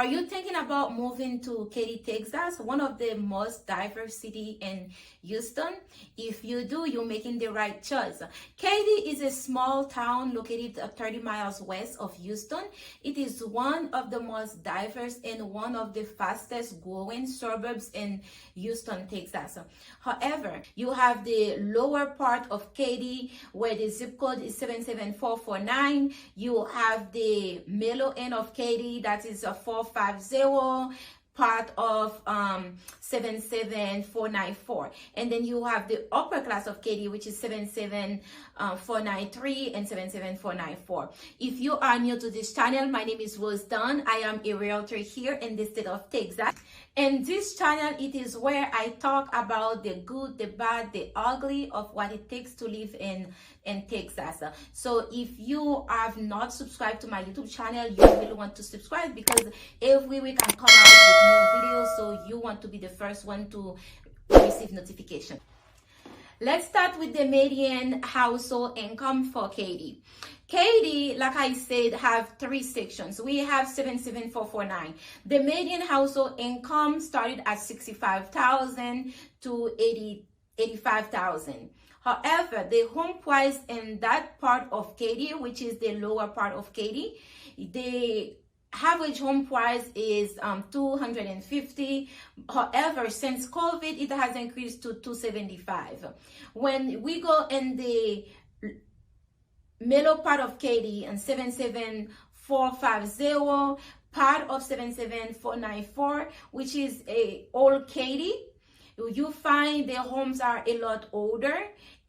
Are you thinking about moving to Katy, Texas, one of the most diverse city in Houston? If you do, you're making the right choice. Katy is a small town located 30 miles west of Houston. It is one of the most diverse and one of the fastest growing suburbs in Houston, Texas. However, you have the lower part of Katy where the zip code is 77449. You have the middle end of Katy, that is a 450, part of 77494, and then you have the upper class of Katy, which is 77493 and 77494. If you are new to this channel, my name is Rose Dunn. I am a realtor here in the state of Texas. And this channel, it is where I talk about the good, the bad, the ugly of what it takes to live in Texas. So if you have not subscribed to my YouTube channel, you will want to subscribe, because every week I come out with new videos, so you want to be the first one to receive notification. Let's start with the median household income for Katy. Katy, like I said, have three sections. We have 77449. The median household income started at 65,000 to 85,000. However, the home price in that part of Katy, which is the lower part of Katy, the average home price is $250. However, since COVID, it has increased to $275. When we go in the middle part of Katy and 77450, part of 77494, which is a old Katy, you find the homes are a lot older,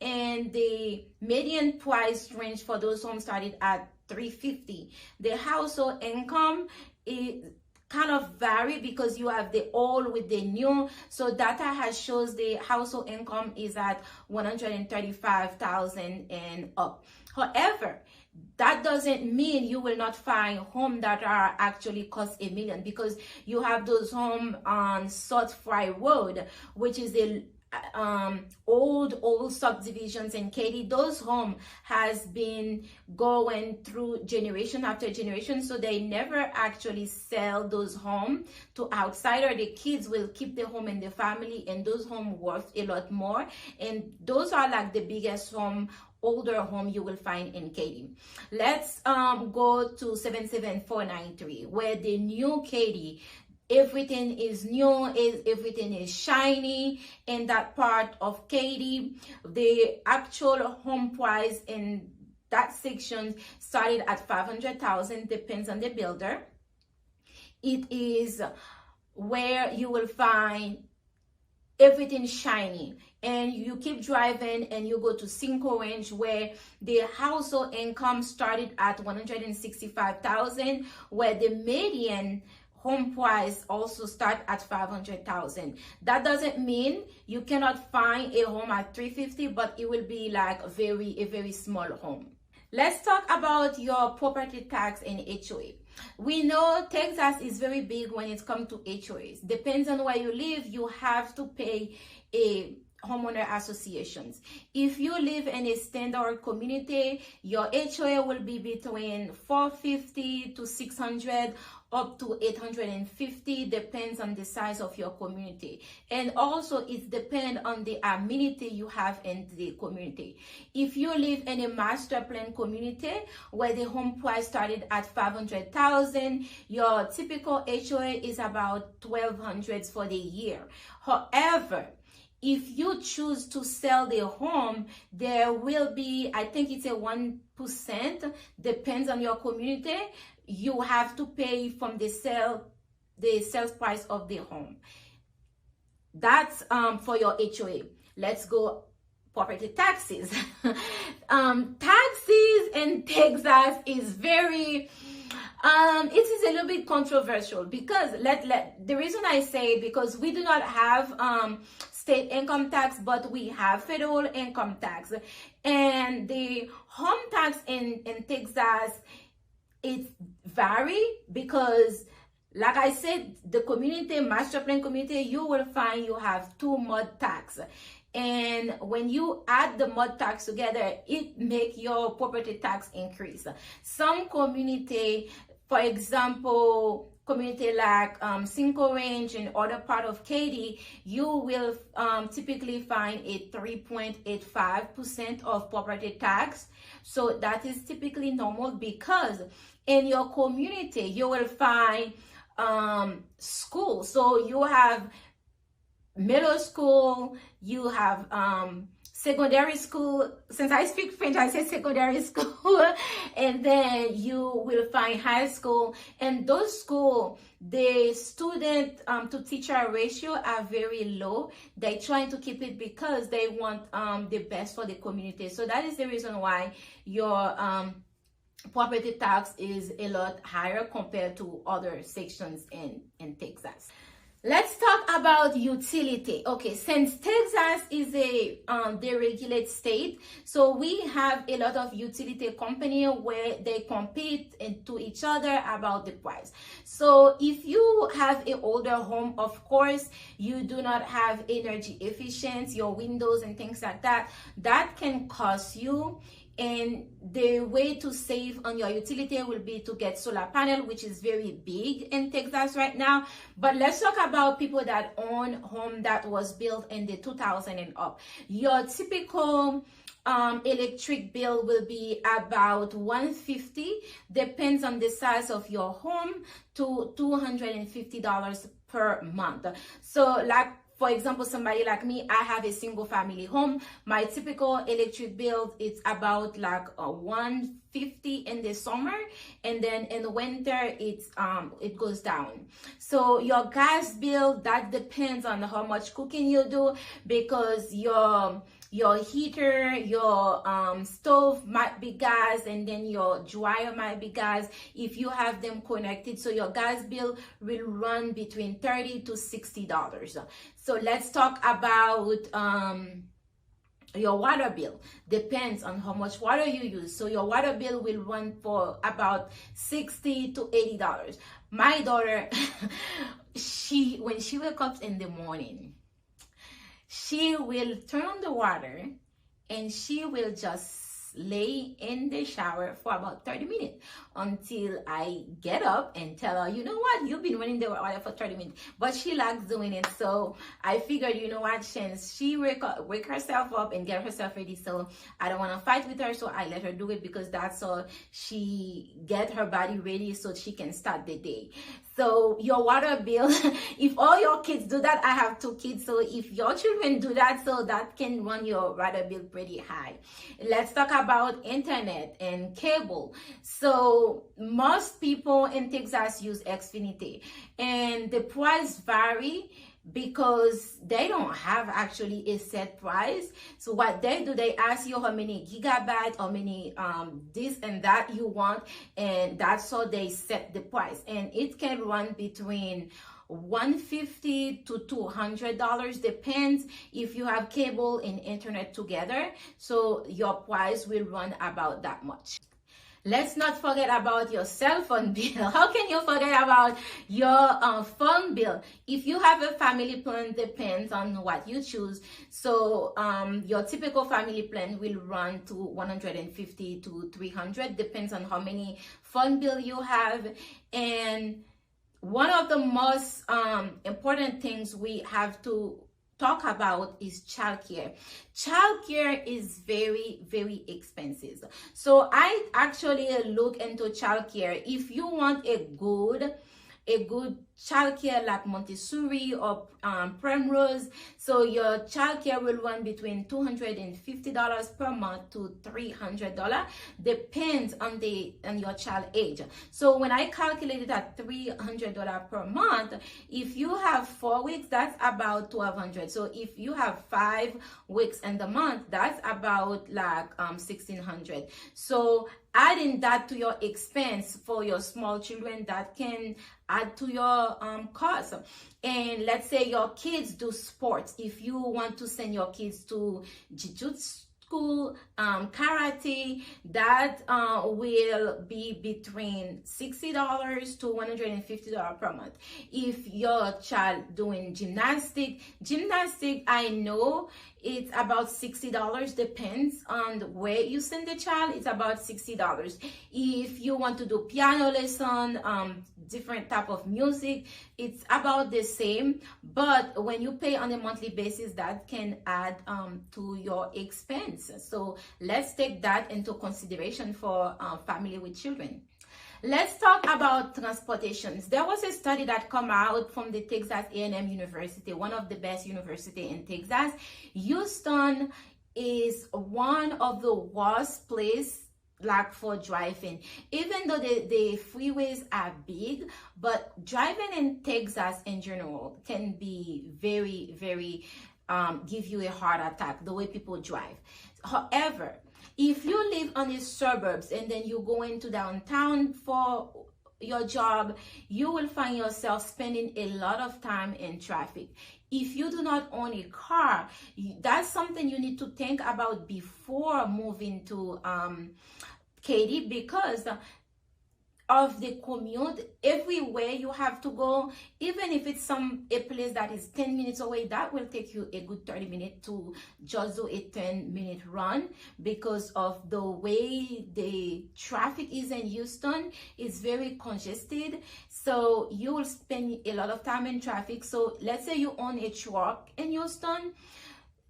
and the median price range for those homes started at $350. The household income is kind of vary because you have the old with the new. So data has shows the household income is at 135,000 and up. However, that doesn't mean you will not find homes that are actually cost $1 million, because you have those homes on South Fry Road, which is the old subdivisions in Katy. Those homes has been going through generation after generation, so they never actually sell those homes to outsider. The kids will keep the home in the family, and those homes worth a lot more, and those are like the biggest older home you will find in Katy. Let's go to 77493, where the new Katy, everything is new, everything is shiny in that part of Katy. The actual home price in that section started at 500,000, depends on the builder. It is where you will find everything shiny, and you keep driving and you go to Cinco Range, where the household income started at 165,000, where the median home price also start at 500,000. That doesn't mean you cannot find a home at 350, but it will be like a very small home. Let's talk about your property tax and HOA. We know Texas is very big when it comes to HOAs. Depends on where you live, you have to pay a homeowner associations. If you live in a standard community, your HOA will be between $450 to $600 up to $850, depends on the size of your community. And also it depends on the amenity you have in the community. If you live in a master plan community where the home price started at 500,000, your typical HOA is about $1,200 for the year. However, if you choose to sell the home, there will be, I think it's a 1%, depends on your community. You have to pay from the sales price of the home. That's for your HOA. Let's go property taxes. Taxes in Texas is very it is a little bit controversial, because the reason I say, because we do not have state income tax, but we have federal income tax, and the home tax in Texas, it vary, because like I said, the community, master plan community, you will find you have 2 mud tax. And when you add the mud tax together, it make your property tax increase. Some community For example, community like Cinco Range and other part of Katy, you will typically find a 3.85% of property tax. So that is typically normal, because in your community you will find school. So you have middle school, you have secondary school. Since I speak French, I say secondary school. And then you will find high school. And those schools, the student to teacher ratio are very low. They're trying to keep it because they want the best for the community. So that is the reason why your property tax is a lot higher compared to other sections in Texas. Let's talk about utility. Okay, since Texas is a deregulated state, so we have a lot of utility company where they compete to each other about the price. So if you have an older home, of course, you do not have energy efficiency, your windows and things like that, that can cost you. And the way to save on your utility will be to get solar panel, which is very big in Texas right now. But let's talk about people that own home that was built in the 2000 and up. Your typical electric bill will be about $150, depends on the size of your home, to $250 per month. So like, for example, somebody like me, I have a single family home. My typical electric bill is about like $150 in the summer, and then in the winter it goes down. So your gas bill, that depends on how much cooking you do, because your heater, your stove might be gas, and then your dryer might be gas if you have them connected. So your gas bill will run between $30 to $60. So let's talk about your water bill. Depends on how much water you use. So your water bill will run for about $60 to $80. My daughter, when she wakes up in the morning, she will turn on the water and she will just lay in the shower for about 30 minutes until I get up and tell her, you know what, you've been running the water for 30 minutes. But she likes doing it. So I figured, you know what, since she wake herself up and get herself ready, so I don't want to fight with her, so I let her do it, because that's how she get her body ready so she can start the day. So your water bill, if all your kids do that, I have 2 kids, so if your children do that, so that can run your water bill pretty high. Let's talk about internet and cable. So most people in Texas use Xfinity, and the price vary because they don't have actually a set price. So what they do, they ask you how many gigabytes, how many this and that you want, and that's how they set the price. And it can run between $150 to $200, depends if you have cable and internet together. So your price will run about that much. Let's not forget about your cell phone bill. How can you forget about your phone bill? If you have a family plan, depends on what you choose. So your typical family plan will run to $150 to $300, depends on how many phone bill you have. And one of the most important things we have to talk about is childcare. Childcare is very, very expensive. So I actually look into childcare. If you want a good childcare like Montessori or Primrose, so your childcare will run between $250 per month to $300, depends on your child age. So when I calculated at $300 per month, if you have 4 weeks, that's about $1,200. So if you have 5 weeks in the month, that's about like $1,600. So adding that to your expense for your small children, that can add to your cost. And let's say your kids do sports. If you want to send your kids to jiu-jitsu school, karate, that will be between $60 to $150 per month. If your child doing gymnastic, I know it's about $60, depends on where you send the child. It's about $60. If you want to do piano lesson, different type of music, it's about the same. But when you pay on a monthly basis, that can add to your expense. So let's take that into consideration for family with children. Let's talk about transportations. There was a study that come out from the Texas A&M University, one of the best university in Texas. Houston is one of the worst place like for driving, even though the freeways are big, but driving in Texas in general can be very, very give you a heart attack, the way people drive. However, if you live on the suburbs and then you go into downtown for your job, you will find yourself spending a lot of time in traffic. If you do not own a car, that's something you need to think about before moving to Katy, because of the commute. Everywhere you have to go, even if it's a place that is 10 minutes away, that will take you a good 30 minutes to just do a 10-minute run, because of the way the traffic is in Houston. It's very congested, so you will spend a lot of time in traffic. So let's say you own a truck in Houston,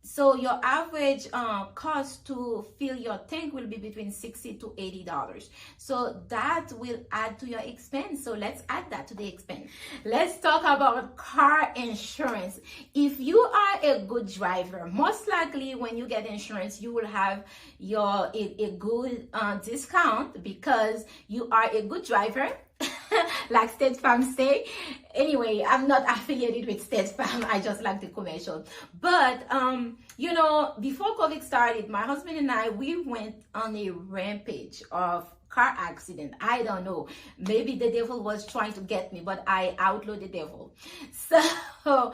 so your average cost to fill your tank will be between $60 to $80. So that will add to your expense. So let's add that to the expense. Let's talk about car insurance. If you are a good driver, most likely when you get insurance, you will have a good discount because you are a good driver. Like State Farm say. Anyway, I'm not affiliated with State Farm. I just like the commercial. But you know, before COVID started, my husband and I, we went on a rampage of car accident. I don't know, maybe the devil was trying to get me, but I outlawed the devil. So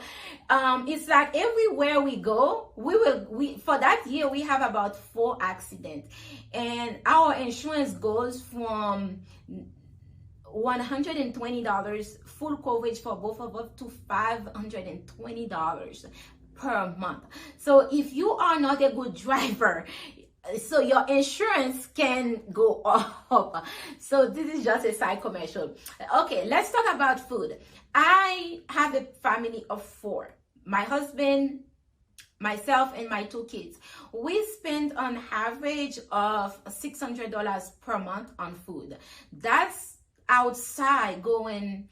it's like everywhere we go, we for that year we have about 4 accidents, and our insurance goes from $120 full coverage for both of us to $520 per month. So if you are not a good driver, so your insurance can go up. So this is just a side commercial. Okay, let's talk about food. I have a family of 4. My husband, myself, and my 2 kids. We spend on average of $600 per month on food. That's outside, going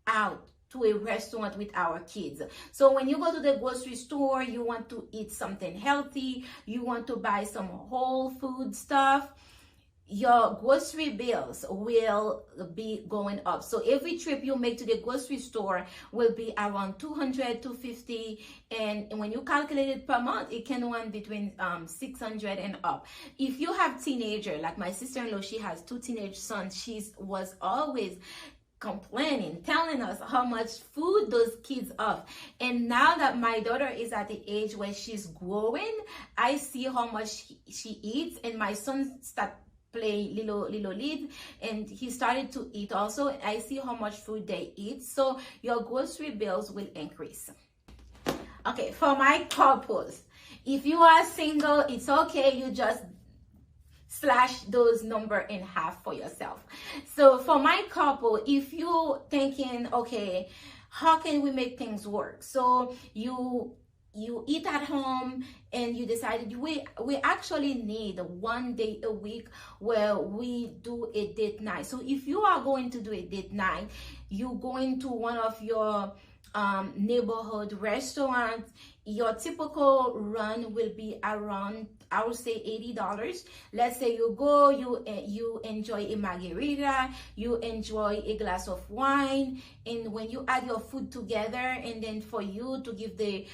out to a restaurant with our kids. So when you go to the grocery store, you want to eat something healthy, you want to buy some whole food stuff, your grocery bills will be going up. So every trip you make to the grocery store will be around $200, $250, and when you calculate it per month, it can run between $600 and up. If you have teenager, like my sister-in-law, she has 2 teenage sons, she was always complaining, telling us how much food those kids have. And now that my daughter is at the age where she's growing, I see how much she eats, and my son play little lead, and he started to eat also. I see how much food they eat, so your grocery bills will increase. Okay, for my couples, if you are single, it's okay, you just slash those number in half for yourself. So for my couple, if you're thinking, okay, how can we make things work? So you eat at home and you decided we actually need 1 day a week where we do a date night. So if you are going to do a date night, you're going to one of your neighborhood restaurants, your typical run will be around, I would say, $80. Let's say you go, you enjoy a margarita, you enjoy a glass of wine, and when you add your food together, and then for you to give the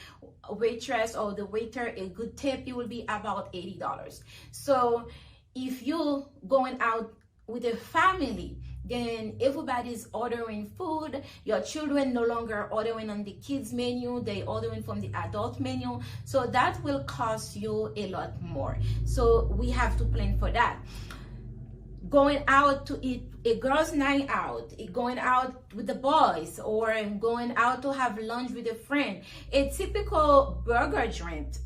waitress or the waiter a good tip, it will be about $80. So if you're going out with a family, then everybody's ordering food. Your children no longer ordering on the kids menu, they ordering from the adult menu. So that will cost you a lot more. So we have to plan for that. Going out to eat a girls' night out, going out with the boys, or going out to have lunch with a friend, a typical burger joint,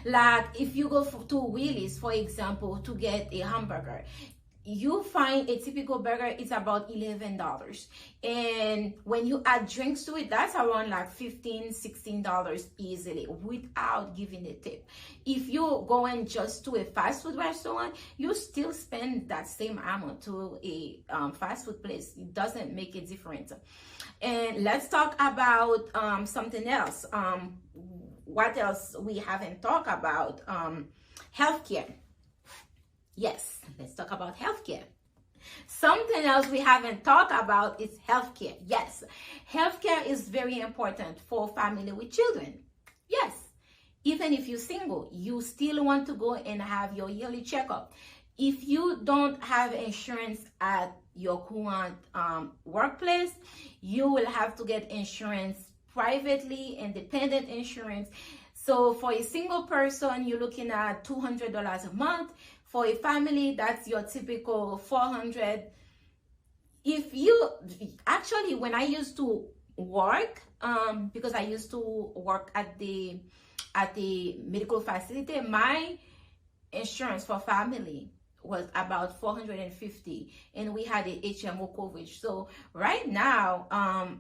like if you go to Willie's, for example, to get a hamburger, you find a typical burger is about $11, and when you add drinks to it, that's around like $15-16 easily without giving a tip. If you're going just to a fast food restaurant, you still spend that same amount to a fast food place. It doesn't make a difference. And let's talk about something else. What else we haven't talked about? Healthcare. Yes, let's talk about healthcare. Something else we haven't talked about is healthcare. Yes, healthcare is very important for family with children. Yes, even if you're single, you still want to go and have your yearly checkup. If you don't have insurance at your current workplace, you will have to get insurance privately, independent insurance. So for a single person, you're looking at $200 a month. For a family, that's your typical $400. If you actually, when I used to work, because I used to work at the medical facility, my insurance for family was about $450, and we had a HMO coverage. So right now,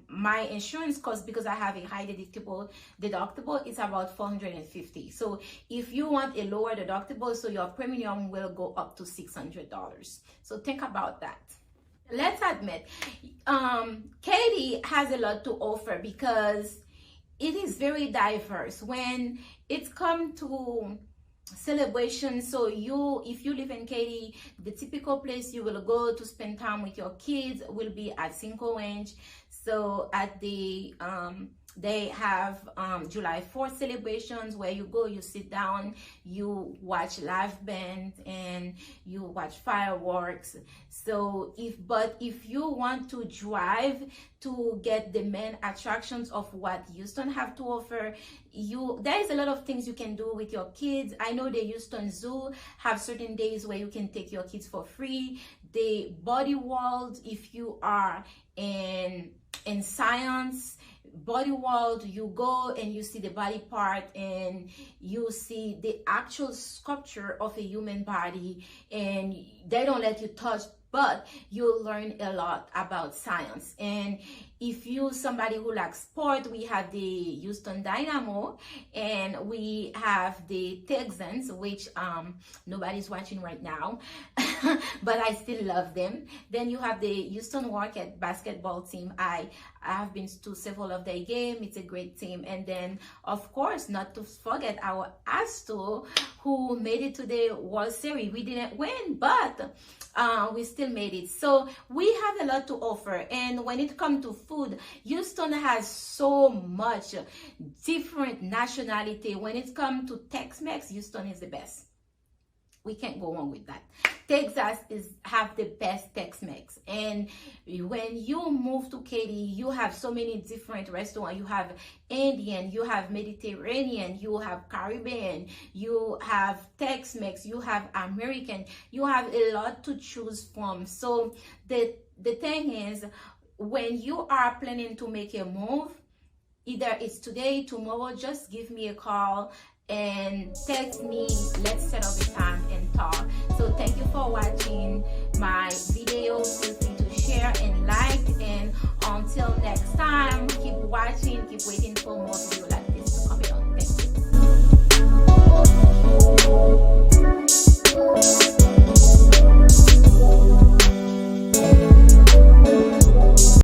my insurance cost, because I have a high deductible, is about $450. So if you want a lower deductible, so your premium will go up to $600. So think about that. Let's admit, Katy has a lot to offer because it is very diverse when it's come to celebration. So if you live in Katy, the typical place you will go to spend time with your kids will be at Cinco Ranch. So at the they have July 4th celebrations where you go, you sit down, you watch live band, and you watch fireworks. So if you want to drive to get the main attractions of what Houston have to offer, there is a lot of things you can do with your kids. I know the Houston Zoo have certain days where you can take your kids for free. The Body World, if you are in science, Body World, you go and you see the body part and you see the actual sculpture of a human body, and they don't let you touch, but you'll learn a lot about science. And if you somebody who likes sport, we have the Houston Dynamo and we have the Texans, which nobody's watching right now, but I still love them. Then you have the Houston Rockets basketball team. I have been to several of their games. It's a great team. And then, of course, not to forget our Astros, who made it to the World Series. We didn't win, but we still made it. So we have a lot to offer. And when it comes to food, Houston has so much different nationality. When it comes to Tex-Mex, Houston is the best. We can't go wrong with that. Texas have the best Tex-Mex. And when you move to Katy, you have so many different restaurants. You have Indian, you have Mediterranean, you have Caribbean, you have Tex-Mex, you have American. You have a lot to choose from. So the thing is, when you are planning to make a move, either it's today, tomorrow, just give me a call and text me. Let's set up a time and talk. So thank you for watching my video. Feel free to share and like, and until next time, keep watching, keep waiting for more videos like this to come on. Thank you.